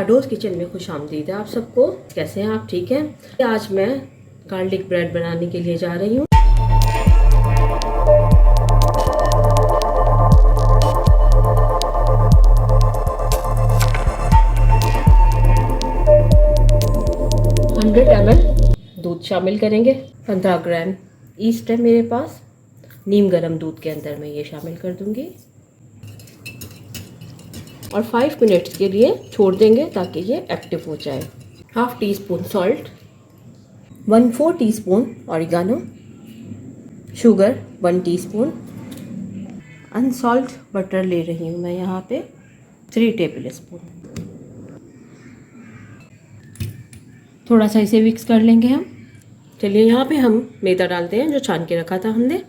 आडोज़ kitchen में खुशामदीद है आप सबको। कैसे हैं आप? ठीक हैं। आज मैं गार्लिक ब्रेड बनाने के लिए जा रही हूँ। दूध शामिल करेंगे। 15 ग्राम ईस्ट है मेरे पास। नीम गर्म दूध के अंदर मैं ये शामिल कर दूंगी और 5 मिनट्स के लिए छोड़ देंगे ताकि ये एक्टिव हो जाए। Half teaspoon salt, 1/4 teaspoon oregano, sugar 1 teaspoon, unsalt butter ले रही हूँ मैं यहाँ पे 3 टेबल स्पून। थोड़ा सा इसे मिक्स कर लेंगे हम। चलिए यहाँ पे हम मैदा डालते हैं जो छान के रखा था हमने।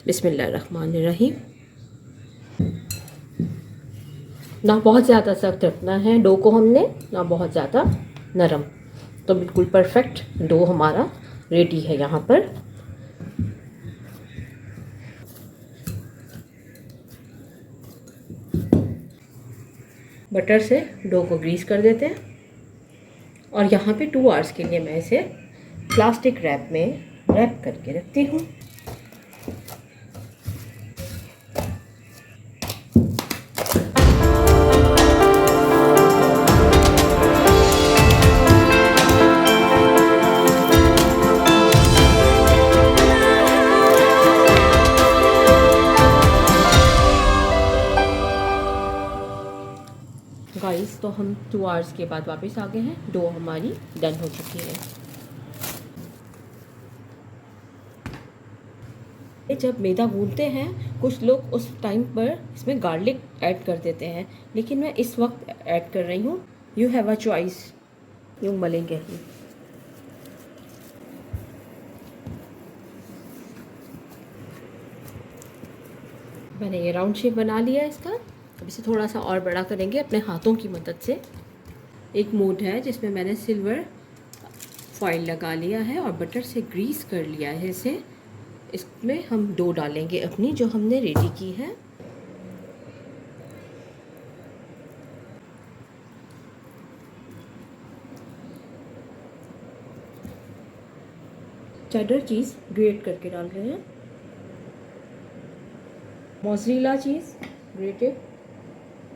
बिस्मिल्लाहिर्रहमानिर्रहीम। ना बहुत ज़्यादा सख्त रखना है डो को हमने, ना बहुत ज़्यादा नरम। तो बिल्कुल परफेक्ट डो हमारा रेडी है यहाँ पर। बटर से डो को ग्रीस कर देते हैं और यहाँ पे 2 आवर्स के लिए मैं इसे प्लास्टिक रैप में रैप करके रखती हूँ। गाइस तो हम 2 आवर्स के बाद वापस आ गए हैं। डो हमारी डन हो चुकी है। जब मैदा गूंथते हैं कुछ लोग उस टाइम पर इसमें गार्लिक ऐड कर देते हैं, लेकिन मैं इस वक्त ऐड कर रही हूँ। You have a choice. यूँ मलेंगे। मैंने ये राउंड शेप बना लिया है इसका। अब इसे थोड़ा सा और बड़ा करेंगे अपने हाथों की मदद से। एक मोड है जिसमें मैंने सिल्वर फॉइल लगा लिया है और बटर से ग्रीस कर लिया है इसे। इसमें हम डो डालेंगे अपनी जो हमने रेडी की है। चेडर चीज़ ग्रेट करके डाल रहे हैं। Mozzarella cheese grated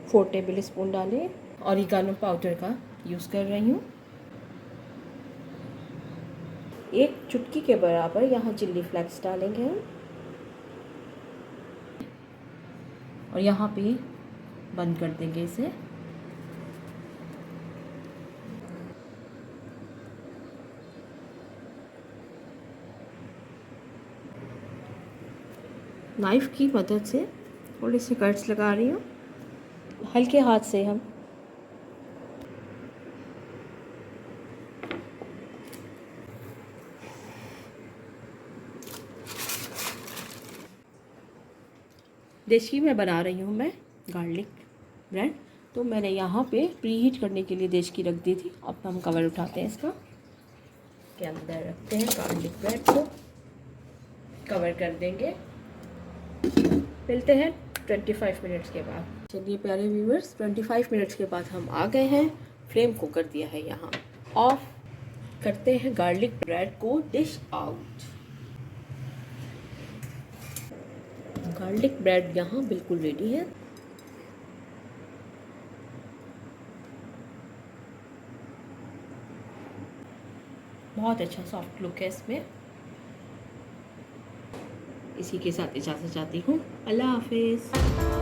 4 tablespoon डालें। ऑरिगानो पाउडर का यूज़ कर रही हूँ। 1 चुटकी के बराबर यहाँ चिल्ली फ्लेक्स डालेंगे हम। और यहाँ पे बंद कर देंगे इसे। नाइफ़ की मदद से थोड़े से कट्स लगा रही हूँ हल्के हाथ से हम। देसी में बना रही हूँ मैं गार्लिक ब्रेड। तो मैंने यहाँ पे प्री हीट करने के लिए देश की रख दी थी। अब हम कवर उठाते हैं इसका, के अंदर रखते हैं गार्लिक ब्रेड को, कवर कर देंगे। मिलते हैं 25 मिनट्स के बाद। चलिए प्यारे व्यूअर्स, 25 मिनट्स के बाद हम आ गए हैं। फ्लेम को कर दिया है यहाँ ऑफ। करते हैं गार्लिक ब्रेड को डिश आउट। गार्लिक ब्रेड यहाँ बिल्कुल रेडी है। बहुत अच्छा सॉफ्ट लुक है इसमें। इसी के साथ इजाज़त चाहती हूँ। अल्लाह हाफिज़।